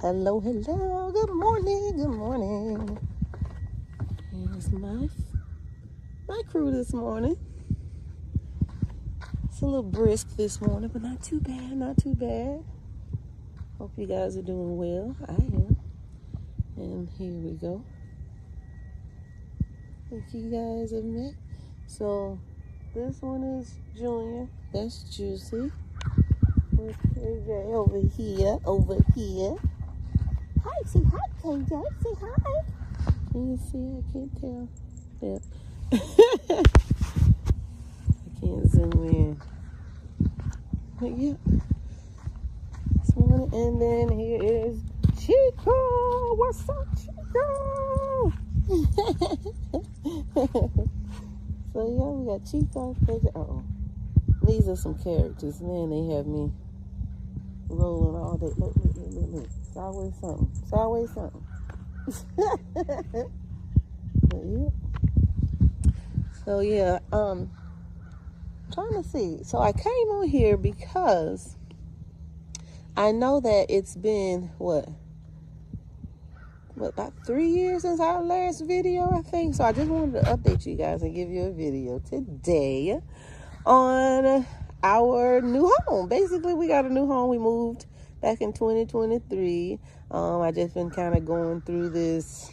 Hello, hello. Good morning. Good morning. Here's my crew this morning. It's a little brisk this morning, but not too bad. Not too bad. Hope you guys are doing well. I am. And here we go. Think you guys have met. So this one is Junior. That's Juicy. With KJ over here. Hi, say hi, KJ. Say hi. Can you see? I can't tell. Yeah. I can't zoom in. But yeah. This morning. And then here is Chico. What's up, Chico? So yeah, we got Chico, KJ. These are some characters. Man, they have me rolling all day. Look. It's always something. It's always something. But yeah. So yeah, trying to see. So I came on here because I know that it's been what about 3 years since our last video, I think. So I just wanted to update you guys and give you a video today on our new home. Basically, we got a new home. We moved back in 2023. I just been kind of going through this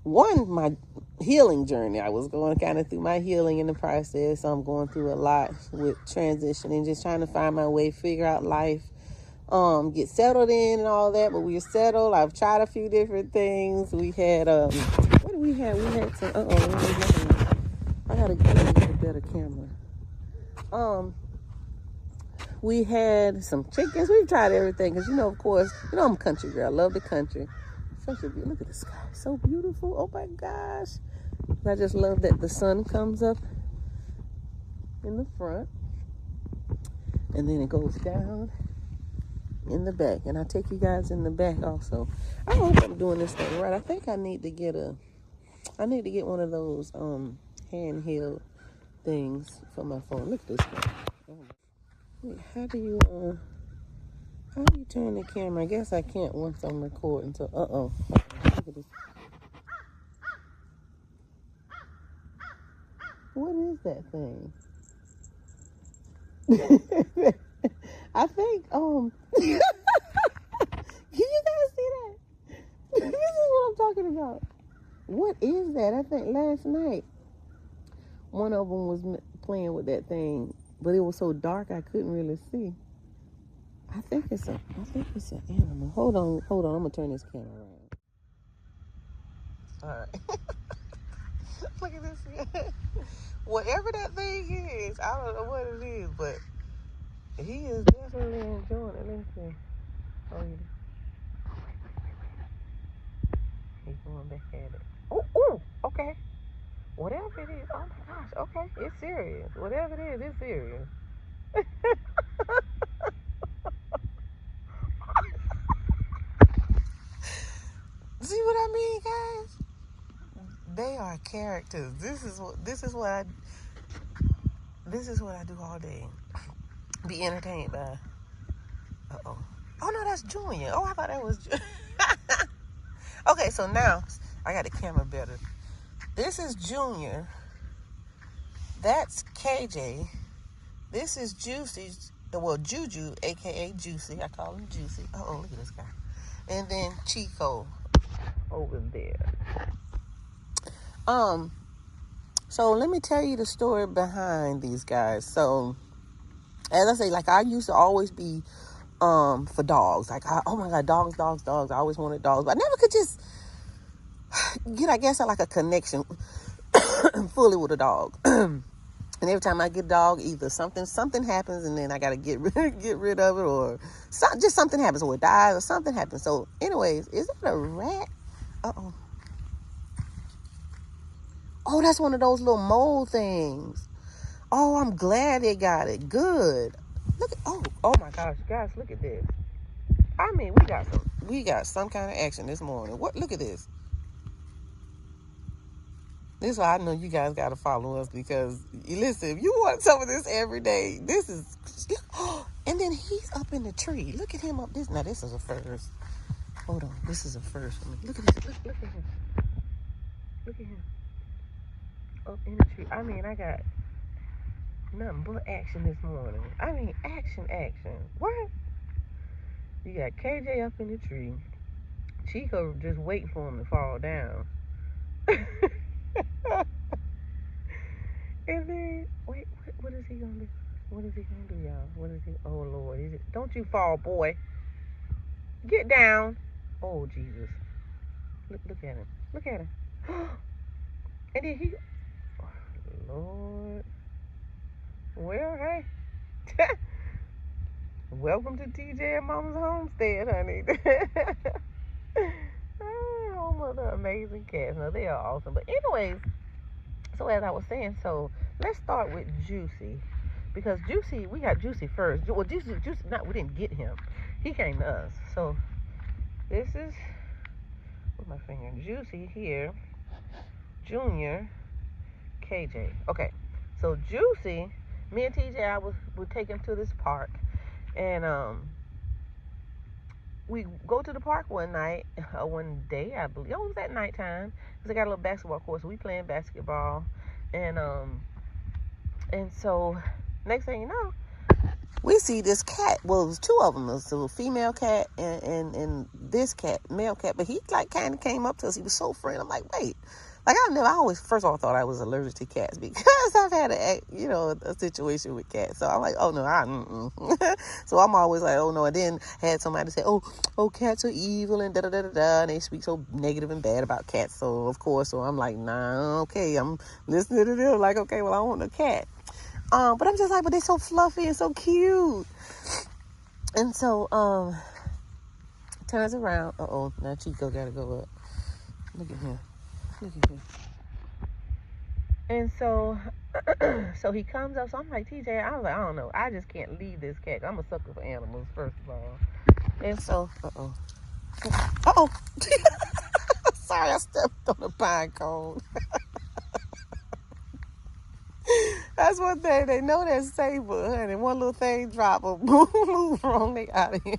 my healing journey. I was going kind of through my healing in the process. So I'm going through a lot with transitioning, just trying to find my way, figure out life, get settled in and all that. But we're settled. I've tried a few different things. We had what did we have? We had some I gotta get a better camera. We had some chickens. We've tried everything because, of course, I'm a country girl. I love the country. Such a look at the sky. So beautiful. Oh my gosh. I just love that the sun comes up in the front and then it goes down in the back. And I take you guys in the back also. I hope I'm doing this thing right. I think I need to get one of those handheld things for my phone. Look at this guy. Wait, how do you turn the camera? I guess I can't once I'm recording. So look at this. What is that thing? I think can you guys see that? This is what I'm talking about. What is that? I think last night one of them was playing with that thing, but it was so dark I couldn't really see. I think it's an animal. Hold on. I'm gonna turn this camera around. All right. Look at this. Whatever that thing is, I don't know what it is, but he is definitely enjoying it. Let me see. Oh, yeah. He's going back at it. Oh, okay. Whatever it is. Oh my gosh. Okay, it's serious. Whatever it is, it's serious. See what I mean, guys? They are characters. This is what I do all day. Be entertained by. Oh no, that's Junior. Oh, I thought that was. Okay, so now I got the camera better. This is Junior. That's KJ. This is Juicy. Well, Juju, aka Juicy. I call him Juicy. Oh, look at this guy. And then Chico over there. So let me tell you the story behind these guys. So as I say, like, I used to always be for dogs. Like, oh my God, dogs. I always wanted dogs, but I never could just get, I guess, like a connection fully with a dog. And every time I get a dog, either something happens, and then I gotta get rid of it, or just something happens, or it dies, or something happens. So, anyways, is that a rat? Oh, that's one of those little mole things. Oh, I'm glad they got it. Good. Look at, oh my gosh, guys, look at this. I mean, we got some kind of action this morning. Look at this. This is why I know you guys got to follow us, because listen, if you want some of this every day, this is, and And then he's up in the tree. Look at him up this. Now, this is a first. Hold on. This is a first. Look at this. Look at him. Look at him. Up in the tree. I mean, I got nothing but action this morning. I mean, action. What? You got KJ up in the tree. Chico just waiting for him to fall down. And then, wait, what is he gonna do? What is he gonna do, y'all? What is he? Oh, Lord. Don't you fall, boy. Get down. Oh, Jesus. Look at him. Look at him. And then he... Oh, Lord. Well, hey. Welcome to TJ and Mama's Homestead, honey. Home of the amazing cats. Now, they are awesome. But anyways, so as I was saying, so let's start with Juicy. Because Juicy, we got Juicy first. Well, Juicy, we didn't get him. He came to us. So this is, where's my finger? Juicy here. Junior, KJ. Okay. So Juicy, me and TJ, would take him to this park. And we go to the park one day, I believe. Oh, it was at nighttime. Because they got a little basketball court. So we playing basketball. And so next thing you know, we see this cat. Well, it was two of them. It was a female cat and this cat, male cat. But he like kind of came up to us. He was so friendly. I'm like, wait. Like I always, first of all, thought I was allergic to cats because I've had a situation with cats. So I'm like, oh no, So I'm always like, oh no. And then had somebody say, oh, cats are evil and da-da-da-da-da. And they speak so negative and bad about cats. So of course, so I'm like, nah, okay. I'm listening to them like, okay, well, I want a cat. But I'm just like, but they're so fluffy and so cute. And so, turns around. Now Chico gotta go up. Look at him. And so, so he comes up. So I'm like, TJ, I was like, I don't know. I just can't leave this cat. I'm a sucker for animals, first of all. And so, sorry, I stepped on a pine cone. That's one thing. They know that's safe, but honey, one little thing drop or move wrong, they out of here.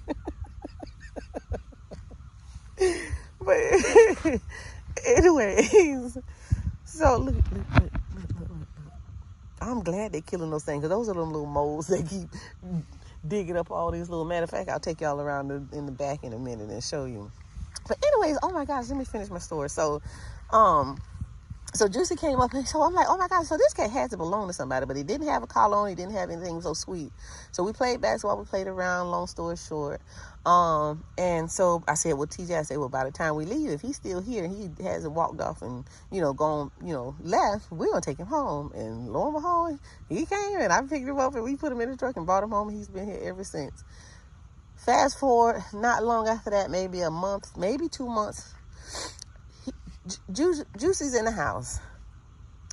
But anyways, so look. I'm glad they're killing those things, because those are them little moles that keep digging up all these little... Matter of fact, I'll take y'all around in the back in a minute and show you. But anyways, oh my gosh, let me finish my story. So, so Juicy came up, and so I'm like, oh my gosh, so this cat had to belong to somebody, but he didn't have a collar on, he didn't have anything so sweet. So we played basketball, we played around, long story short. And so I said, well, TJ, well, by the time we leave, if he's still here and he hasn't walked off and, gone, left, we're going to take him home. And lo and behold, he came and I picked him up and we put him in the truck and brought him home. And he's been here ever since. Fast forward, not long after that, maybe a month, maybe 2 months, Juicy's in the house.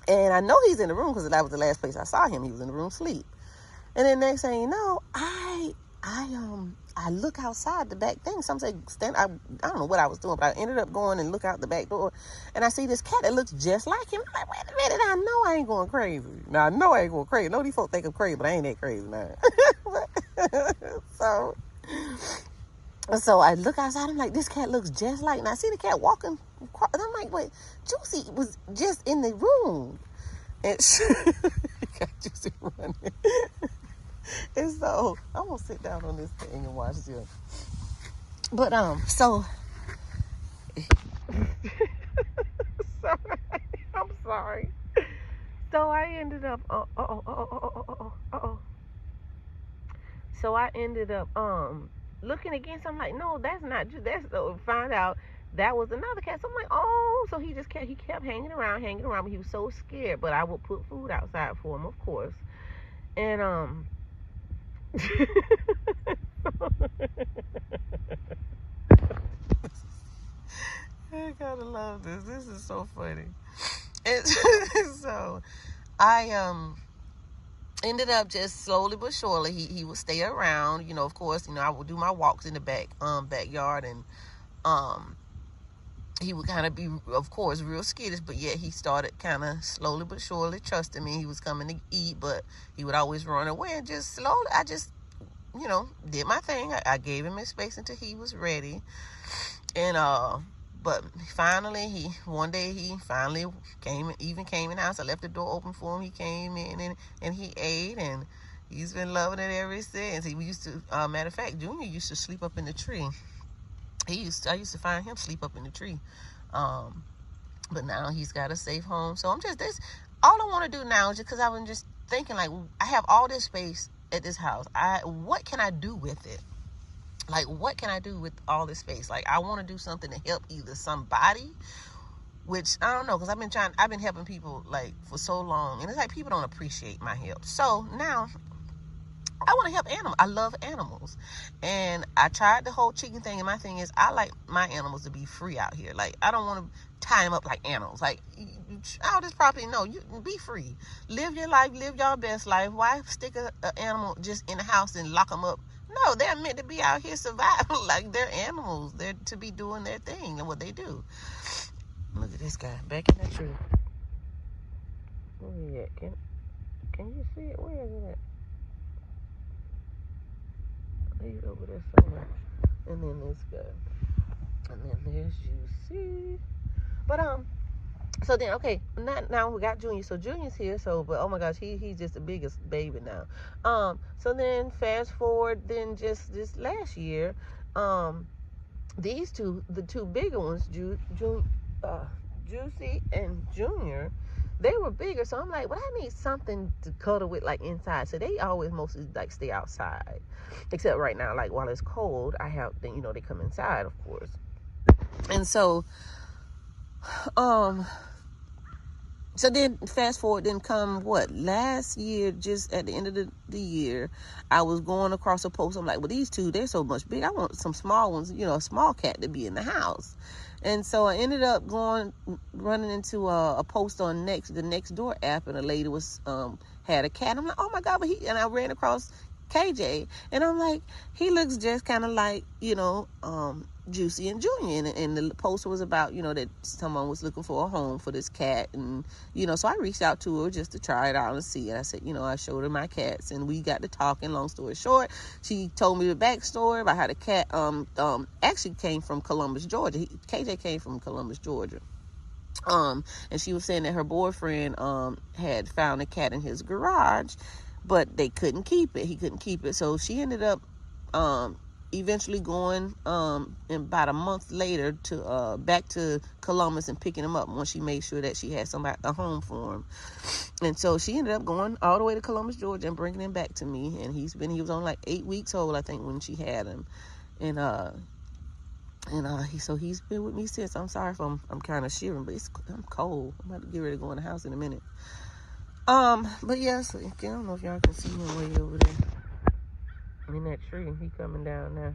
And I know he's in the room because that was the last place I saw him. He was in the room asleep. And then next thing you know, I look outside the back thing. Some say I don't know what I was doing, but I ended up going and look out the back door, and I see this cat that looks just like him. I'm like, wait a minute, I know I ain't going crazy. Now I know I ain't going crazy. No, these folks think I'm crazy, but I ain't that crazy now. So I look outside. I'm like, this cat looks just like. And I see the cat walking. And I'm like, wait, Juicy was just in the room, and got Juicy running. And so I'm gonna sit down on this thing and watch this. But so I'm sorry. So I ended up So I ended up looking again. So I'm like, no, that's not just that's so find out that was another cat. So I'm like, oh, so he kept hanging around, but he was so scared. But I would put food outside for him, of course. And I gotta love this. This is so funny. So I ended up just slowly but surely he would stay around. Of course, I would do my walks in the backyard, and he would kind of be, of course, real skittish, but yet he started kind of slowly but surely trusting me. He was coming to eat, but he would always run away, and just slowly, you know, did my thing. I gave him his space until he was ready. And but finally, one day he finally came in the house. I left the door open for him. He came in and he ate, and he's been loving it ever since. We used to, matter of fact, Junior used to sleep up in the tree. I used to find him sleep up in the tree. But now he's got a safe home. So I'm just this. All I want to do now is just because I've been just thinking, like, I have all this space at this house. What can I do with it? Like, what can I do with all this space? Like, I want to do something to help either somebody, which I don't know, because I've been helping people like for so long, and it's like people don't appreciate my help. So now I want to help animals. I love animals, and I tried the whole chicken thing. And my thing is, I like my animals to be free out here. Like, I don't want to tie them up like animals. Like, all this property, no, you be free, live your life, live your best life. Why stick an animal just in the house and lock them up? No, they're meant to be out here surviving. Like, they're animals. They're to be doing their thing and what they do. Look at this guy back in that tree. Where he at? Can you see it? Where is it at? He's over there somewhere. And then this guy. And then there's Juicy. But so then, okay, now we got Junior. So Junior's here. So, but oh my gosh, he's just the biggest baby now. So then fast forward, then just this last year, these two, the two bigger ones, Juicy and Junior, they were bigger. So I'm like, well, I need something to cuddle with, like, inside. So they always mostly like stay outside, except right now, like while it's cold, I have them, they come inside, of course. And so so then fast forward, then come last year, just at the end of the year, I was going across a post. I'm like, well, these two, they're so much big. I want some small ones, a small cat to be in the house. And so I ended up running into a post on the Nextdoor app, and a lady had a cat. I'm like, oh my God, and I ran across KJ, and I'm like, he looks just kind of like, Juicy and Junior, and the post was about, that someone was looking for a home for this cat, and, so I reached out to her just to try it out and see, and I said, I showed her my cats, and we got to talking. Long story short, she told me the backstory about how the cat, actually came from Columbus, Georgia. KJ came from Columbus, Georgia. And she was saying that her boyfriend, had found a cat in his garage, but they couldn't keep it. He couldn't keep it. So she ended up, eventually going about a month later to back to Columbus and picking him up once she made sure that she had a home for him. And so she ended up going all the way to Columbus, Georgia, and bringing him back to me. And he was only like 8 weeks old, I think, when she had him. And so he's been with me since. I'm sorry if I'm kind of shivering, but I'm cold. I'm about to get ready to go in the house in a minute. But yes, I don't know if y'all can see him way over there in that tree. He coming down now,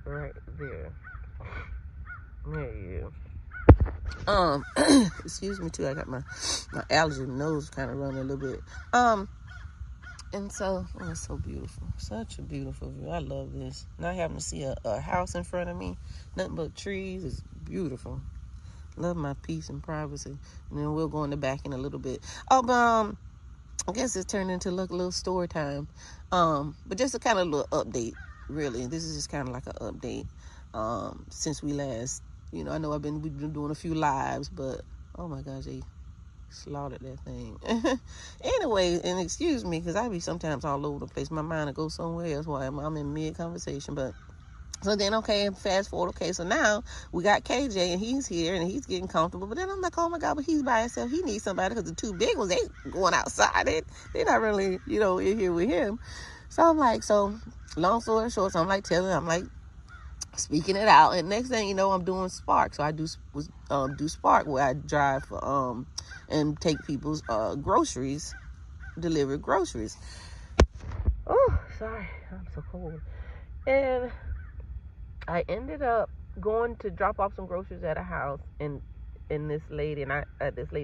right there. There you go. Excuse me too. I got my allergy nose kind of running a little bit. And so, it's so beautiful. Such a beautiful view. I love this. Not having to see a house in front of me, nothing but trees, is beautiful. Love my peace and privacy. And then we'll go in the back in a little bit. I guess it's turned into a little story time. But just a kind of little update, really. This is just kind of like an update. Since we last, I know we've been doing a few lives, but oh my gosh, they slaughtered that thing. Anyway, and excuse me, because I be sometimes all over the place. My mind will go somewhere else while I'm in mid-conversation, but so then, okay, fast forward, okay, so now we got KJ, and he's here, and he's getting comfortable, but then I'm like, oh my God, but he's by himself. He needs somebody, because the two big ones, they going outside. They're not really, in here with him. So I'm like, long story short, so I'm like speaking it out, and next thing you know, I'm doing Spark. So I do Spark, where I drive for, and take people's groceries, deliver groceries. Oh, sorry, I'm so cold. And I ended up going to drop off some groceries at a house in this lady's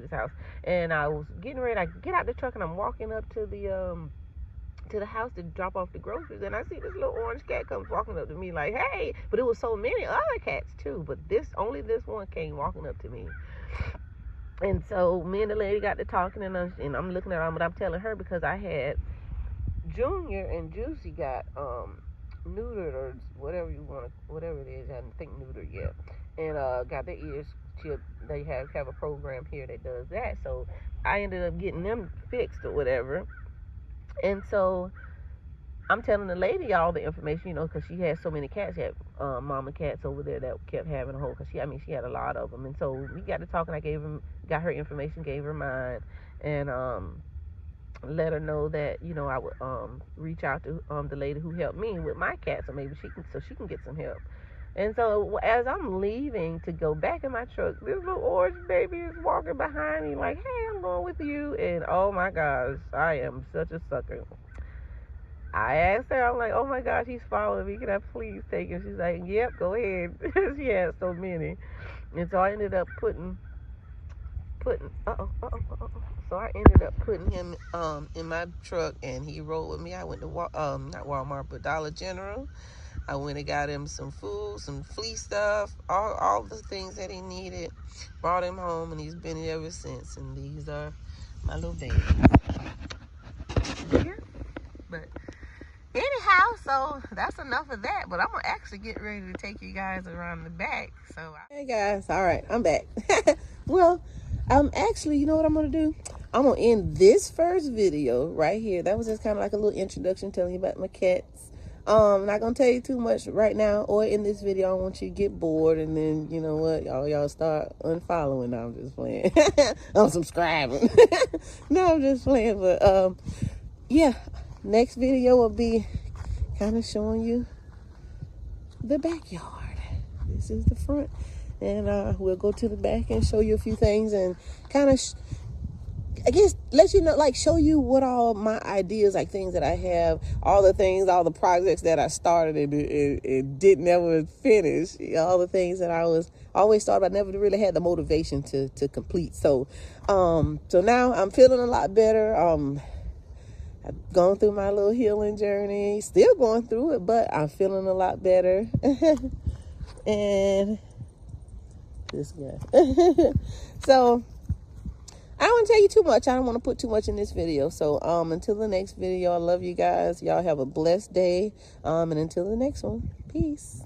house, and I was getting ready. I get out the truck and I'm walking up to the house to drop off the groceries, and I see this little orange cat comes walking up to me like, hey, but it was so many other cats too, but only this one came walking up to me. And so me and the lady got to talking, and I'm looking at her, but I'm telling her because I had Junior and Juicy got neutered or whatever you want to, whatever it is. I didn't think neutered yet, and got their ears chipped. They have a program here that does that. So I ended up getting them fixed or whatever, and so I'm telling the lady all the information, you know, because she had so many cats. She had mama cats over there that kept having a whole. Cause she had a lot of them, and so we got to talking. I got her information, gave her mine, and let her know that, you know, I would reach out to the lady who helped me with my cat, so maybe she can get some help. And so as I'm leaving to go back in my truck, this little orange baby is walking behind me like, hey, I'm going with you. And oh my gosh, I am such a sucker. I asked her, I'm like, oh my gosh, he's following me. Can I please take him? She's like, yep, go ahead. She has so many. And so I ended up putting so I ended up putting him in my truck, and he rode with me. I went to not Walmart, but Dollar General. I went and got him some food, some flea stuff, all the things that he needed. Brought him home, and he's been here ever since. And these are my little babies. Yeah. But anyhow, so that's enough of that. But I'm gonna actually get ready to take you guys around the back. So hey guys, all right, I'm back. Well, actually, you know what I'm gonna do? I'm gonna end this first video right here. That was just kind of like a little introduction, telling you about my cats. I'm not gonna tell you too much right now or in this video. I don't want you to get bored, and then, you know what, y'all start unfollowing. No, I'm just playing. Unsubscribing. No, I'm just playing. But yeah, next video will be kind of showing you the backyard. This is the front, and we'll go to the back and show you a few things, and kind of I guess let you know, like, show you what all my ideas, like things that I have, all the projects that I started and didn't ever finish, all the things that I was always thought about, never really had the motivation to complete. So so now I'm feeling a lot better. I've gone through my little healing journey, still going through it, but I'm feeling a lot better. And this guy. So I don't want to tell you too much. I don't want to put too much in this video. So until the next video, I love you guys. Y'all have a blessed day. And until the next one, peace.